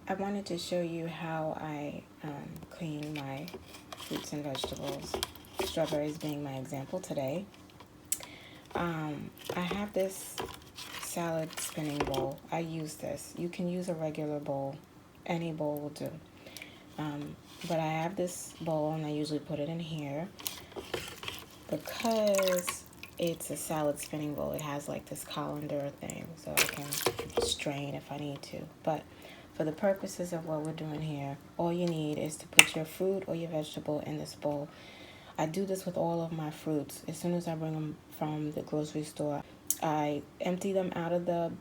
I wanted to show you how I clean my fruits and vegetables, strawberries being my example today. I have this salad spinning bowl. I use this. You can use a regular bowl. Any bowl will do. But I have this bowl and I usually put it in here because it's a salad spinning bowl. It has like this colander thing so I can strain if I need to. But for the purposes of what we're doing here, all you need is to put your fruit or your vegetable in this bowl. I do this with all of my fruits. As soon as I bring them from the grocery store, I empty them out of the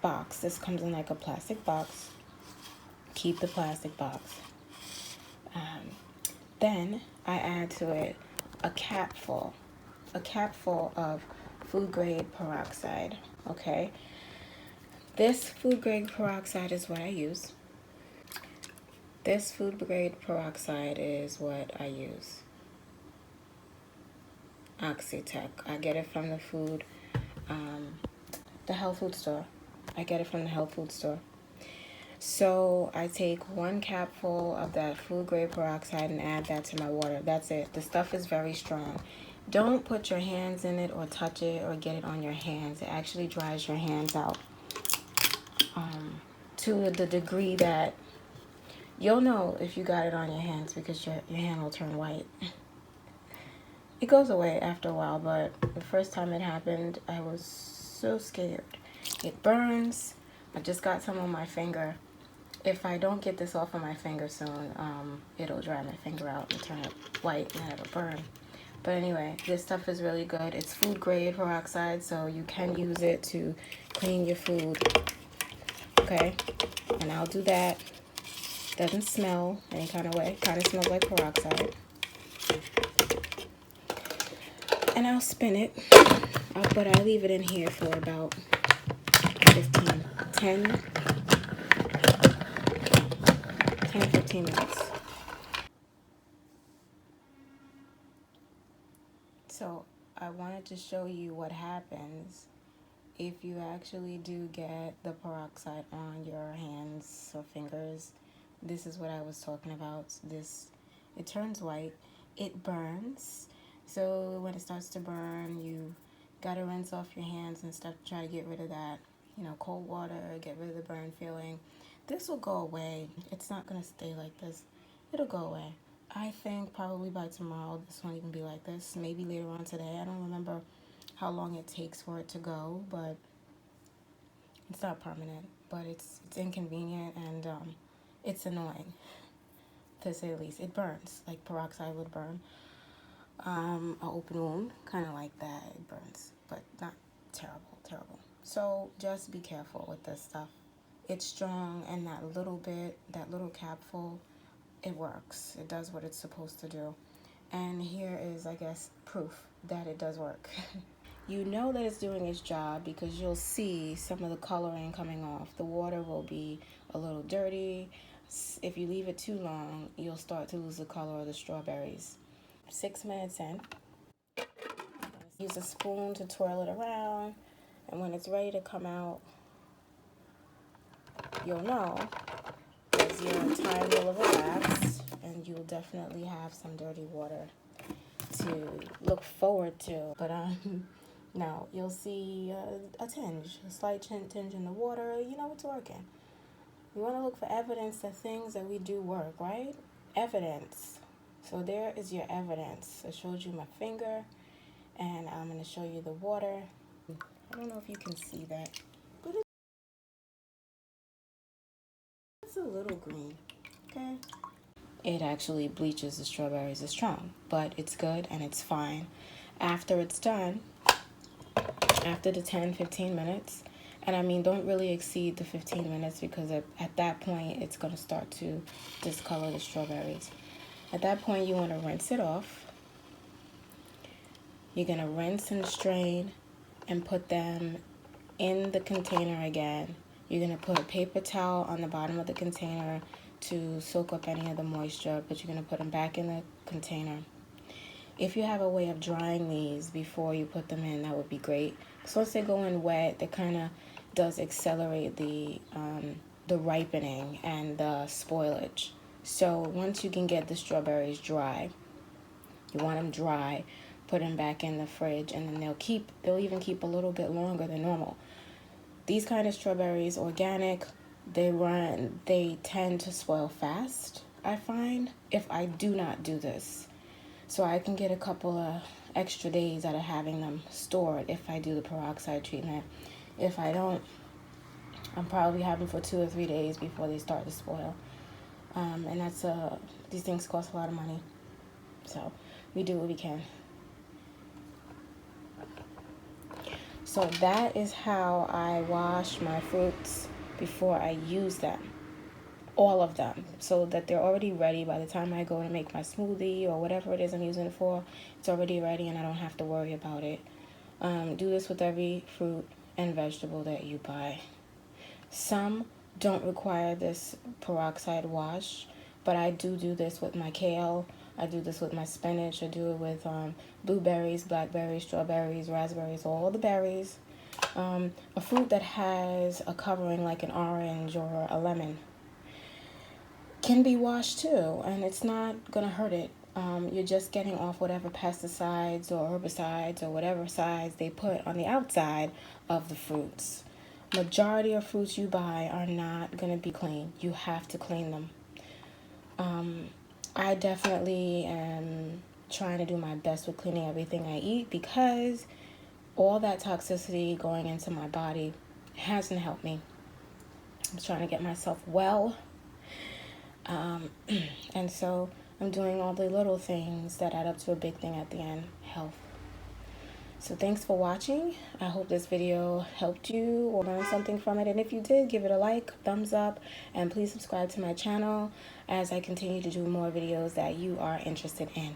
box. This comes in like a plastic box. Keep the plastic box. Then I add to it a capful of food grade peroxide. Okay, this food grade peroxide is what I use. This food grade peroxide is what I use. Oxytec. I get it from the health food store. I get it from the health food store. So I take 1 capful of that food grade peroxide and add that to my water. That's it. The stuff is very strong. Don't put your hands in it or touch it or get it on your hands. It actually dries your hands out to the degree that you'll know if you got it on your hands because your hand will turn white. It goes away after a while, but the first time it happened, I was so scared. It burns. I just got some on my finger. If I don't get this off of my finger soon, it'll dry my finger out and turn it white and it'll burn. But anyway, this stuff is really good. It's food grade peroxide, so you can use it to clean your food. Okay, and I'll do that. Doesn't smell any kind of way. Kind of smells like peroxide. And I'll spin it, but I leave it in here for about 10, 15 minutes. So I wanted to show you what happens if you actually do get the peroxide on your hands or fingers. This is what I was talking about. It turns white, it burns. So when it starts to burn, you gotta rinse off your hands and stuff to try to get rid of that, cold water, get rid of the burn feeling. This will go away. It's not gonna stay like this. It'll go away. I think probably by tomorrow this won't even be like this. Maybe later on today. I don't remember how long it takes for it to go, but it's not permanent. But it's inconvenient and it's annoying, to say the least. It burns like peroxide would burn. An open wound, kind of like that. It burns, but not terrible. So just be careful with this stuff. It's strong, and that little capful, it works. It does what it's supposed to do. And here is, I guess, proof that it does work. You know that it's doing its job because you'll see some of the coloring coming off. The water will be a little dirty. If you leave it too long, you'll start to lose the color of the strawberries. 6 minutes in, use a spoon to twirl it around, and when it's ready to come out, you'll know as your time will have elapsed, and you'll definitely have some dirty water to look forward to. But now you'll see a slight tinge in the water. You know it's working. We want to look for evidence that things that we do work, right? Evidence. So there is your evidence. I showed you my finger, and I'm going to show you the water. I don't know if you can see that, but it's a little green, okay? It actually bleaches the strawberries. It's strong, but it's good and it's fine. After it's done, after the 10-15 minutes, and I mean don't really exceed the 15 minutes because at that point it's going to start to discolor the strawberries. At that point you want to rinse it off. You're going to rinse and strain and put them in the container again. You're going to put a paper towel on the bottom of the container to soak up any of the moisture, but you're going to put them back in the container. If you have a way of drying these before you put them in, that would be great. So once they go in wet, that kind of does accelerate the the ripening and the spoilage. So once you can get the strawberries dry, you want them dry, put them back in the fridge, and then they'll even keep a little bit longer than normal. These kind of strawberries, organic, they tend to spoil fast, I find, if I do not do this. So I can get a couple of extra days out of having them stored if I do the peroxide treatment. If I don't, I'm probably having for 2 or 3 days before they start to spoil. And these things cost a lot of money. So we do what we can. So that is how I wash my fruits before I use them. All of them, so that they're already ready by the time I go to make my smoothie or whatever it is I'm using it for. It's already ready and I don't have to worry about it. Do this with every fruit and vegetable that you buy. Some don't require this peroxide wash, but I do this with my kale. I do this with my spinach. I do it with blueberries, blackberries, strawberries, raspberries, all the berries. A fruit that has a covering like an orange or a lemon can be washed too, and it's not gonna hurt it. You're just getting off whatever pesticides or herbicides or whatever sides they put on the outside of the fruits. Majority of fruits you buy are not gonna be clean. You have to clean them. I definitely am trying to do my best with cleaning everything I eat, because all that toxicity going into my body hasn't helped me. I'm trying to get myself well. And so I'm doing all the little things that add up to a big thing at the end, health. So thanks for watching. I hope this video helped you or learned something from it. And if you did, give it a like, thumbs up, and please subscribe to my channel as I continue to do more videos that you are interested in.